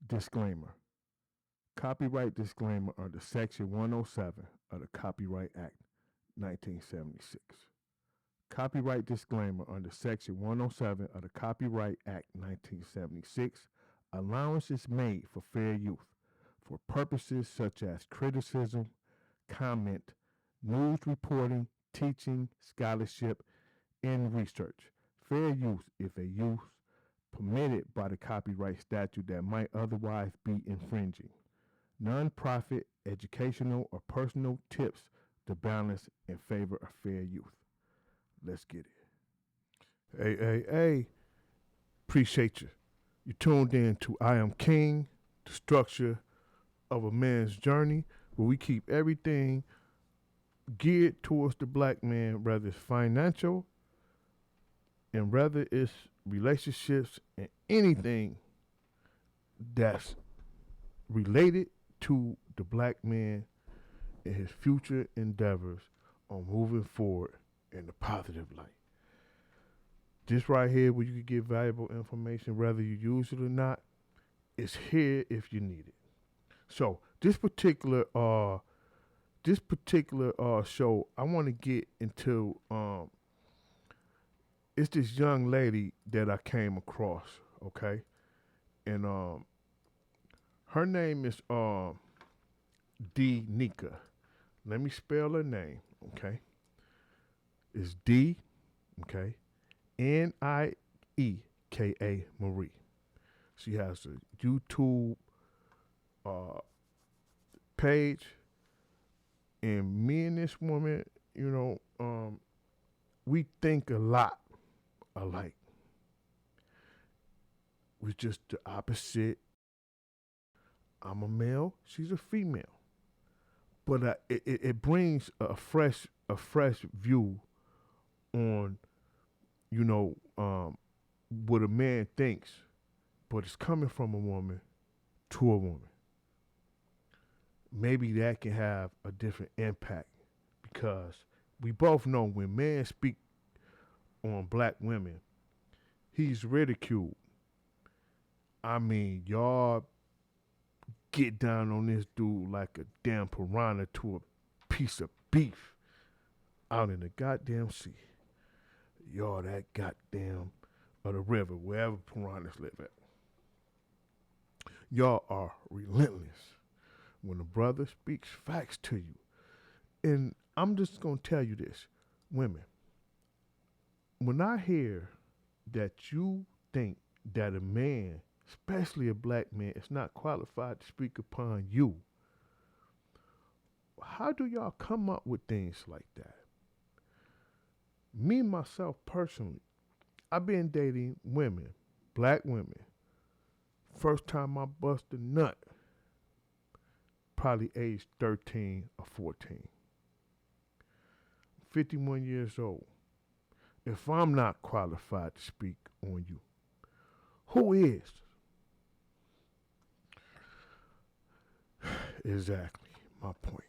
Disclaimer. Copyright disclaimer under Section 107 of the Copyright Act 1976. Copyright disclaimer under Section 107 of the Copyright Act 1976. Allowance is made for fair use for purposes such as criticism, comment, news reporting, teaching, scholarship, and research. Fair use is a use permitted by the copyright statute that might otherwise be infringing. Non-profit, educational, or personal tips to balance in favor of fair use. Let's get it. Hey. Appreciate you. You tuned in to I Am King, the structure of a man's journey, where we keep everything geared towards the black man, whether it's financial and whether it's relationships and anything that's related to the black man and his future endeavors on moving forward in the positive light. This right here, where you can get valuable information, whether you use it or not, is here if you need it. So this particular show, I want to get into. It's this young lady that I came across, okay, and her name is D Nika. Let me spell her name, okay? It's D, okay, Nieka Marie. She has a YouTube page, and me and this woman, we think a lot alike. We're just the opposite. I'm a male, she's a female, but it brings a fresh view on what a man thinks, but it's coming from a woman to a woman. Maybe that can have a different impact, because we both know when men speak on black women, he's ridiculed. I mean, y'all get down on this dude like a damn piranha to a piece of beef out in the goddamn sea. Y'all that goddamn of the river, wherever piranhas live at. Y'all are relentless when a brother speaks facts to you. And I'm just gonna tell you this, women, when I hear that you think that a man, especially a black man, is not qualified to speak upon you, how do y'all come up with things like that? Me, myself, personally, I've been dating women, black women. First time I bust a nut, probably age 13 or 14. 51 years old. If I'm not qualified to speak on you, who is? Exactly my point.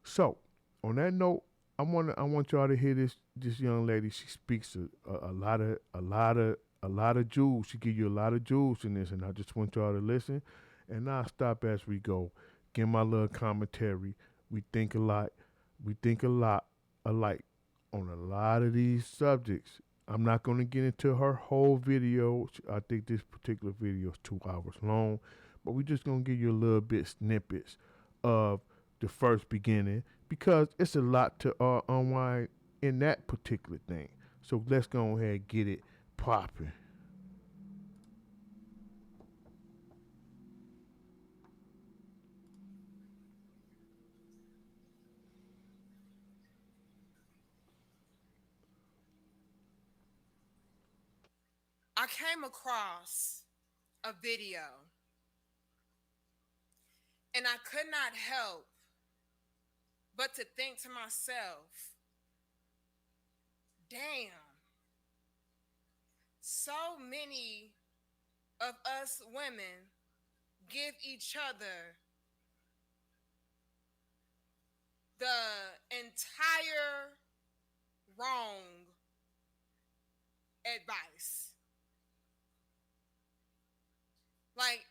So, on that note, I want y'all to hear this young lady. She speaks a lot of jewels. She give you a lot of jewels in this, and I just want y'all to listen. And I'll stop as we go. Give my little commentary. We think a lot. We think a lot alike on a lot of these subjects. I'm not going to get into her whole video. I think this particular video is 2 hours long, but we're just going to give you a little bit snippets of the first beginning, because it's a lot to unwind in that particular thing. So let's go ahead and get it popping. I came across a video and I could not help but to think to myself, damn, so many of us women give each other the entire wrong advice. Like,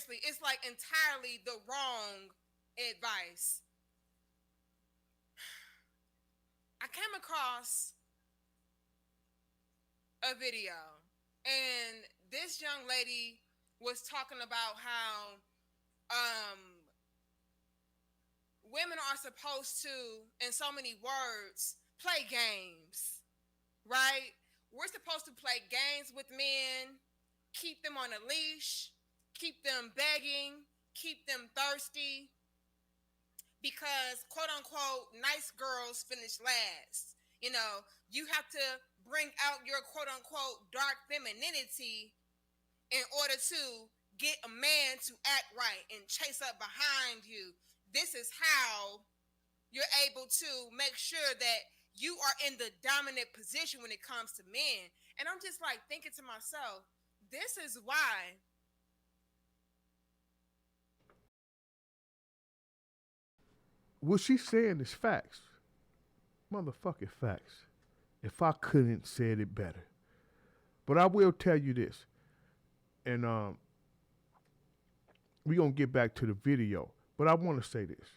seriously, it's like entirely the wrong advice. I came across a video, and this young lady was talking about how um, women are supposed to, in so many words, play games, right? We're supposed to play games with men, keep them on a leash, keep them begging, keep them thirsty, because quote unquote nice girls finish last. You know, you have to bring out your quote unquote dark femininity in order to get a man to act right and chase up behind you. This is how you're able to make sure that you are in the dominant position when it comes to men. And I'm just like thinking to myself, this is why. What she's saying is facts. Motherfucking facts. If I couldn't said it better. But I will tell you this. And we're gonna get back to the video. But I wanna say this.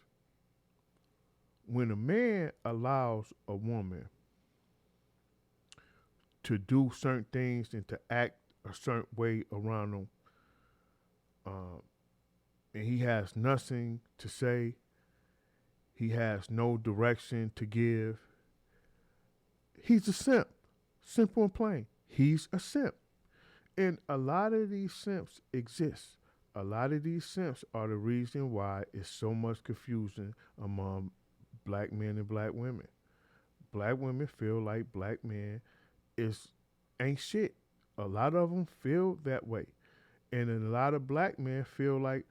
When a man allows a woman to do certain things and to act a certain way around them, um, and he has nothing to say, he has no direction to give, he's a simp. Simple and plain. He's a simp. And a lot of these simps exist. A lot of these simps are the reason why it's so much confusion among black men and black women. Black women feel like black men ain't shit. A lot of them feel that way. And a lot of black men feel like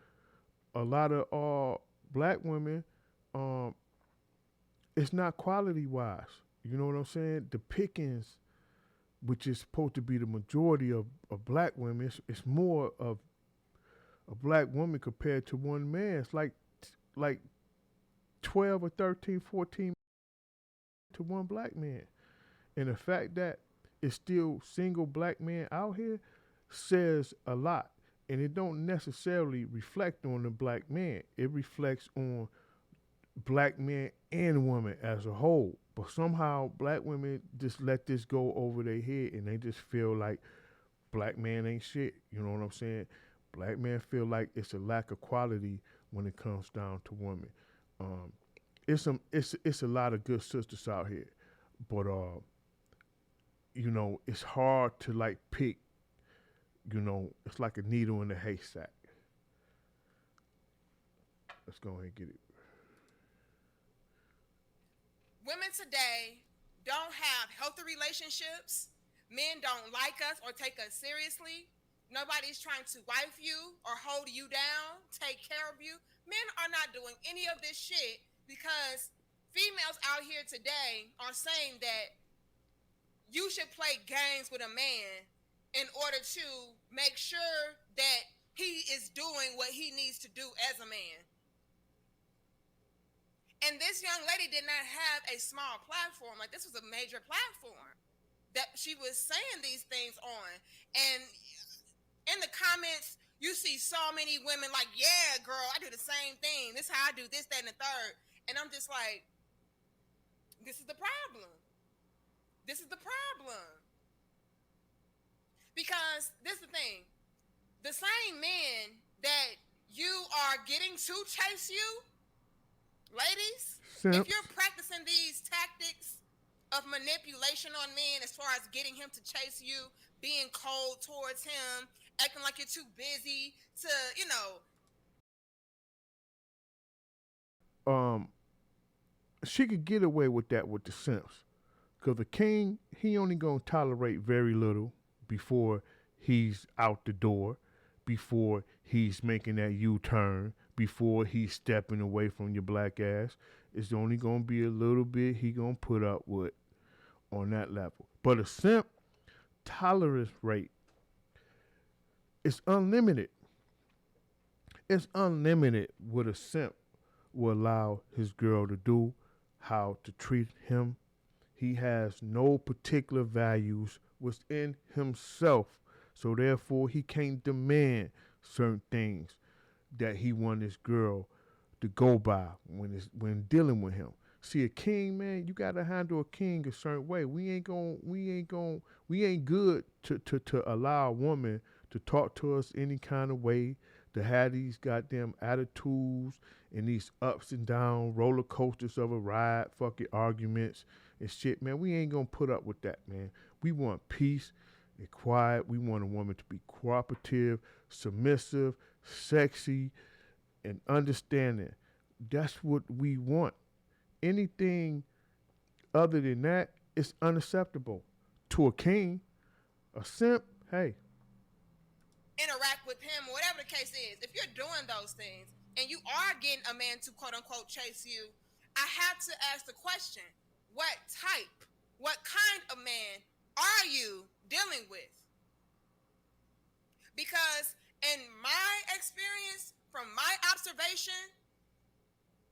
a lot of black women, um, it's not quality wise. You know what I'm saying? The pickings, which is supposed to be the majority of black women, it's more of a black woman compared to one man. It's like 12 or 13, 14 to one black man. And the fact that it's still single black men out here says a lot. And it don't necessarily reflect on the black man. It reflects on black men and women as a whole. But somehow black women just let this go over their head and they just feel like black man ain't shit. You know what I'm saying? Black men feel like it's a lack of quality when it comes down to women. Um, it's a lot of good sisters out here, but it's hard to like pick. It's like a needle in a haystack. Let's go ahead and get it. Women today don't have healthy relationships. Men don't like us or take us seriously. Nobody's trying to wife you or hold you down, take care of you. Men are not doing any of this shit because females out here today are saying that you should play games with a man in order to make sure that he is doing what he needs to do as a man. And this young lady did not have a small platform. Like, this was a major platform that she was saying these things on. And in the comments, you see so many women like, yeah, girl, I do the same thing. This is how I do this, that, and the third. And I'm just like, this is the problem. This is the problem. Because this is the thing. The same men that you are getting to chase you, ladies, Simps. if you're practicing these tactics of manipulation on men as far as getting him to chase you, being cold towards him, acting like you're too busy to, She could get away with that with the simps. Because the king, he only going to tolerate very little before he's out the door, before he's making that U-turn, before he's stepping away from your black ass. It's only going to be a little bit he going to put up with on that level. But a simp tolerance rate is unlimited. It's unlimited what a simp will allow his girl to do, how to treat him. He has no particular values within himself, so therefore he can't demand certain things. that he want his girl to go by when dealing with him. See, a king, man, you gotta handle a king a certain way. We ain't good to allow a woman to talk to us any kind of way, to have these goddamn attitudes and these ups and down roller coasters of a ride, fucking arguments and shit, man. We ain't gonna put up with that, man. We want peace and quiet. We want a woman to be cooperative, submissive, sexy, and understanding. That's what we want. Anything other than that is unacceptable to a king. A simp, hey. Interact with him, whatever the case is. If you're doing those things and you are getting a man to quote unquote chase you, I have to ask the question, what type, what kind of man are you dealing with? Because in my experience, from my observation,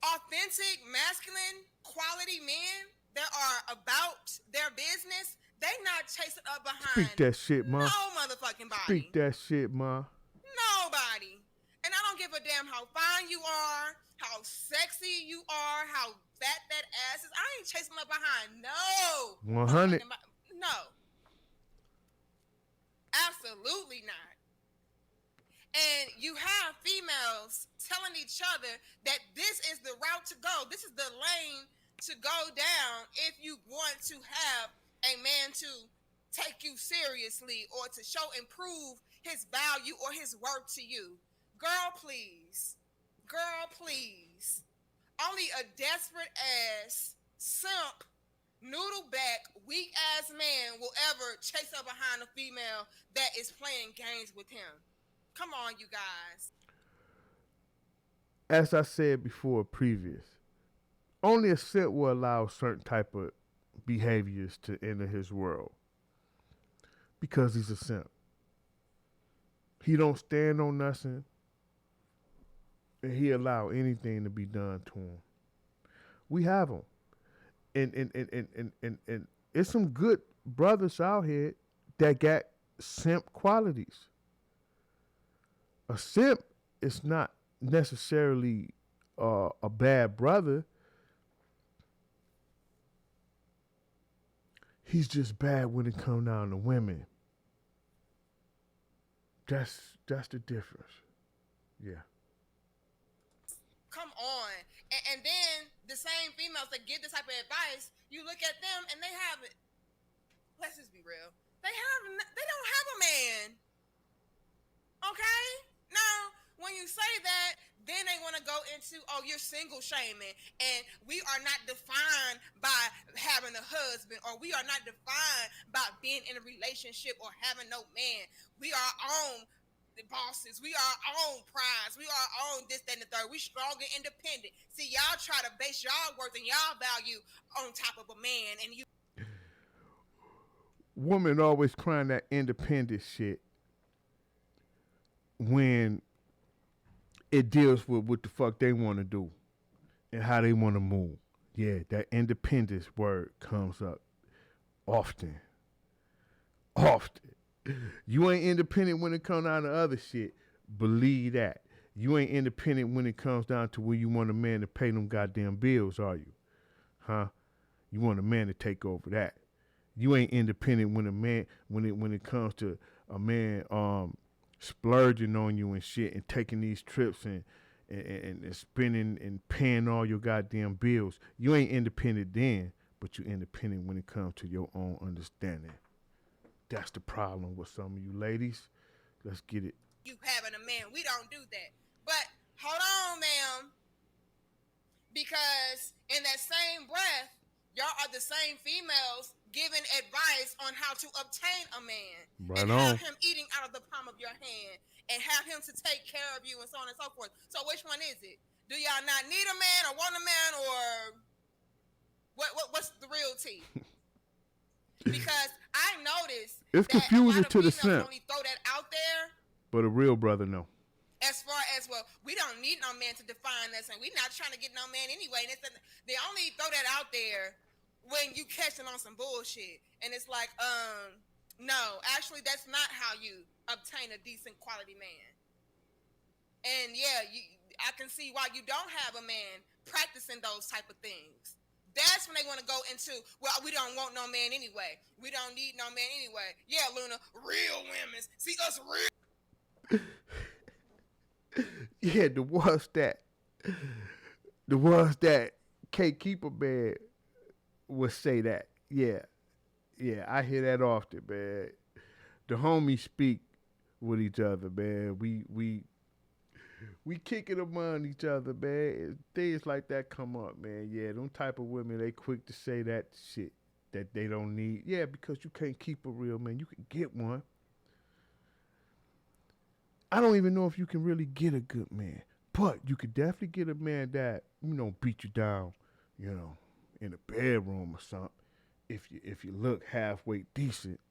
authentic, masculine, quality men that are about their business, they not chasing up behind. Speak that shit, ma. No motherfucking body. Speak that shit, ma. Nobody. And I don't give a damn how fine you are, how sexy you are, how fat that ass is. I ain't chasing up behind. No. 100. No. Absolutely not. And you have females telling each other that this is the route to go. This is the lane to go down if you want to have a man to take you seriously or to show and prove his value or his worth to you. Girl, please. Girl, please. Only a desperate ass, simp, noodle back, weak ass man will ever chase up behind a female that is playing games with him. Come on, you guys. As I said before, previous, only a simp will allow certain type of behaviors to enter his world because he's a simp. He don't stand on nothing, and he allow anything to be done to him. We have them, and it's some good brothers out here that got simp qualities. A simp is not necessarily a bad brother. He's just bad when it comes down to women. That's the difference. Yeah. Come on. And then the same females that give this type of advice, you look at them and they have it. Let's just be real. They don't have a man. Okay? Now, when you say that, then they want to go into, oh, you're single shaming, and we are not defined by having a husband, or we are not defined by being in a relationship or having no man. We are our own bosses. We are our own prize. We are our own this, that, and the third. We strong and independent. See, y'all try to base y'all worth and y'all value on top of a man, and you. Women always crying that independent shit when it deals with what the fuck they want to do and how they want to move. Yeah, that independence word comes up often. Often. You ain't independent when it comes down to other shit. Believe that. You ain't independent when it comes down to where you want a man to pay them goddamn bills, are you? Huh? You want a man to take over that. You ain't independent when a man when it comes to a man splurging on you and shit and taking these trips and spending and paying all your goddamn bills. You ain't independent then, but you independent when it comes to your own understanding. That's the problem with some of you ladies. Let's get it. You having a man. We don't do that. But hold on, ma'am. Because in that same breath, y'all are the same females giving advice on how to obtain a man. Right and on. have him eating out of the palm of your hand and have him to take care of you and so on and so forth. So which one is it? Do y'all not need a man or want a man, or what's the real tea? Because I noticed it's that confusing a lot of to the females simp. only throw that out there. But a real brother, no. As far as, well, we don't need no man to define us, and we're not trying to get no man anyway. And they only throw that out there when you catching on some bullshit. And it's like, no, actually, that's not how you obtain a decent quality man. And yeah, I can see why you don't have a man practicing those type of things. That's when they want to go into, well, we don't want no man anyway. We don't need no man anyway. Yeah, Luna, real women. See us real. Yeah, the ones that can't keep a man would say that. Yeah, yeah, I hear that often, man. The homies speak with each other, man. We kicking among each other, man. Things like that come up, man. Yeah, them type of women, they quick to say that shit that they don't need. Yeah, because you can't keep a real man. You can get one. I don't even know if you can really get a good man, but you could definitely get a man that beat you down, you know, in the bedroom or something. If you look halfway decent,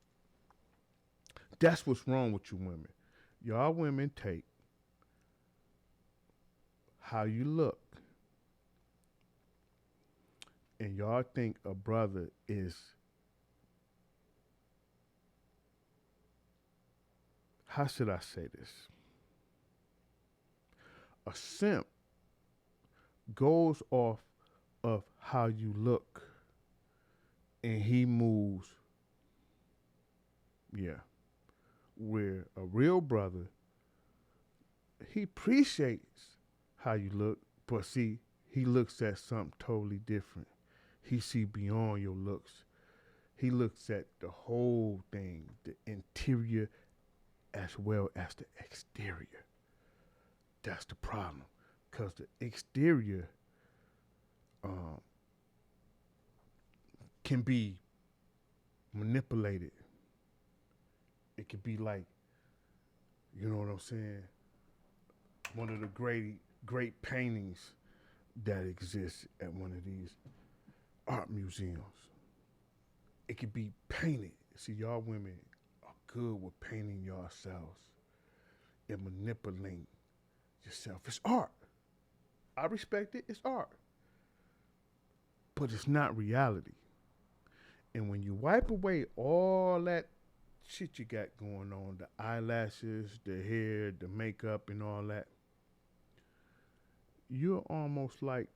that's what's wrong with you women. Y'all women take how you look, and y'all think a brother is, how should I say this? A simp goes off of how you look, and he moves. Yeah. Where a real brother, he appreciates how you look, but see, he looks at something totally different. He see beyond your looks. He looks at the whole thing, the interior as well as the exterior. That's the problem, because the exterior um, can be manipulated. It could be like, you know what I'm saying? One of the great paintings that exists at one of these art museums. It could be painted. See, y'all women are good with painting yourselves and manipulating yourself. It's art. I respect it. It's art. But it's not reality. And when you wipe away all that shit you got going on, the eyelashes, the hair, the makeup, and all that, you're almost like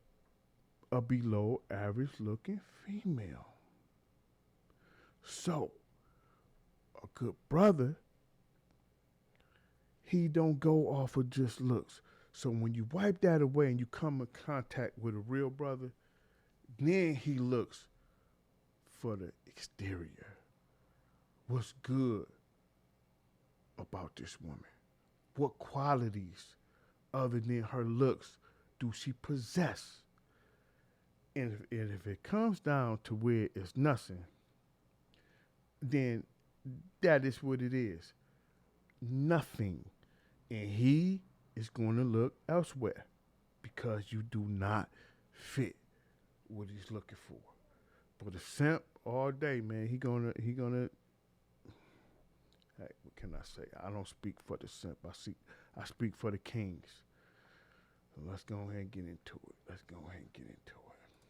a below average looking female. So, a good brother, he don't go off of just looks. So when you wipe that away and you come in contact with a real brother, then he looks for the exterior. What's good about this woman? What qualities other than her looks do she possess? And if it comes down to where it's nothing, then that is what it is. Nothing. And he is going to look elsewhere because you do not fit what he's looking for. But a simp all day, man, he gonna hey, what can I say? I don't speak for the simp. I speak for the kings. So let's go ahead and get into it.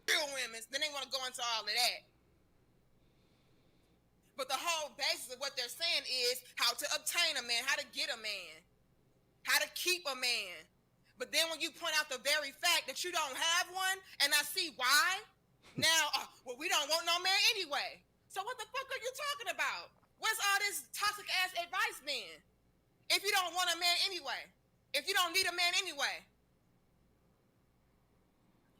Real women, then they want to go into all of that. But the whole basis of what they're saying is how to obtain a man, how to get a man, how to keep a man. But then when you point out the very fact that you don't have one, and I see why, now, well, we don't want no man anyway. So what the fuck are you talking about? Where's all this toxic ass advice then? If you don't want a man anyway, if you don't need a man anyway,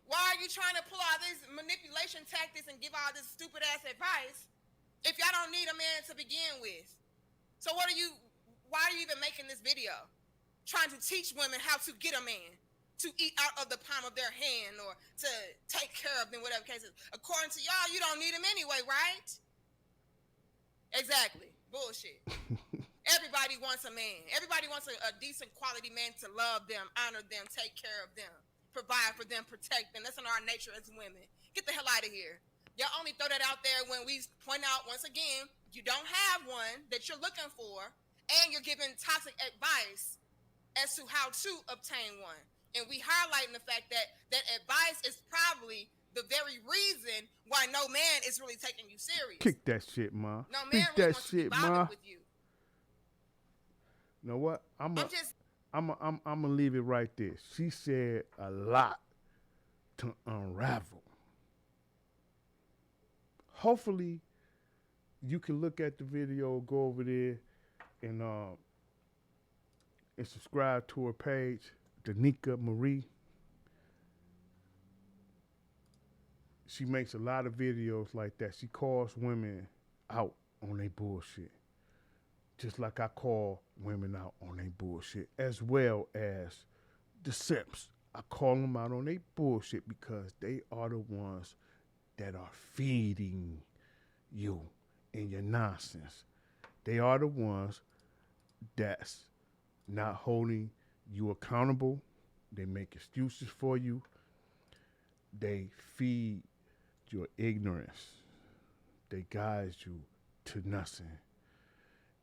why are you trying to pull all these manipulation tactics and give all this stupid ass advice if y'all don't need a man to begin with? So why are you even making this video? Trying to teach women how to get a man, to eat out of the palm of their hand, or to take care of them, whatever case is. According to y'all, you don't need him anyway, right? Exactly. Bullshit. Everybody wants a man. Everybody wants a decent quality man to love them, honor them, take care of them, provide for them, protect them. That's in our nature as women. Get the hell out of here. Y'all only throw that out there when we point out, once again, you don't have one that you're looking for, and you're giving toxic advice as to how to obtain one. And we highlighting the fact that that advice is probably the very reason why no man is really taking you serious. Kick that shit, ma. No man really wants to be bothered with you. You know what? I'm gonna leave it right there. She said a lot to unravel. Hopefully, you can look at the video, go over there, and uh, and subscribe to her page, Danica Marie. She makes a lot of videos like that. She calls women out on their bullshit, just like I call women out on their bullshit, as well as the simps. I call them out on their bullshit because they are the ones that are feeding you and your nonsense. They are the ones that's not holding you accountable. They make excuses for you. They feed your ignorance. They guide you to nothing.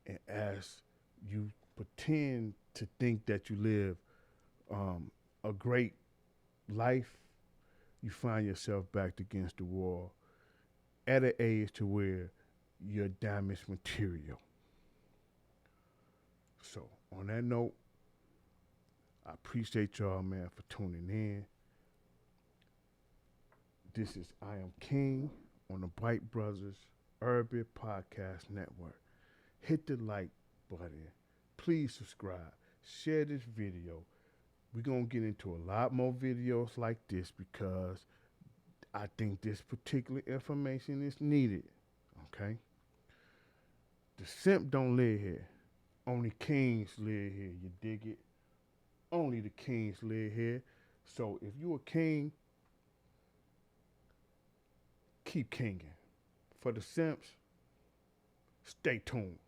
And as you pretend to think that you live a great life, you find yourself backed against the wall at an age to where you're damaged material. So, on that note, I appreciate y'all, man, for tuning in. This is I Am King on the Bite Brothers Urban Podcast Network. Hit the like button. Please subscribe. Share this video. We're going to get into a lot more videos like this because I think this particular information is needed. Okay? The simp don't live here. Only kings live here. You dig it? Only the kings live here. So if you a king, keep kinging. For the simps, stay tuned.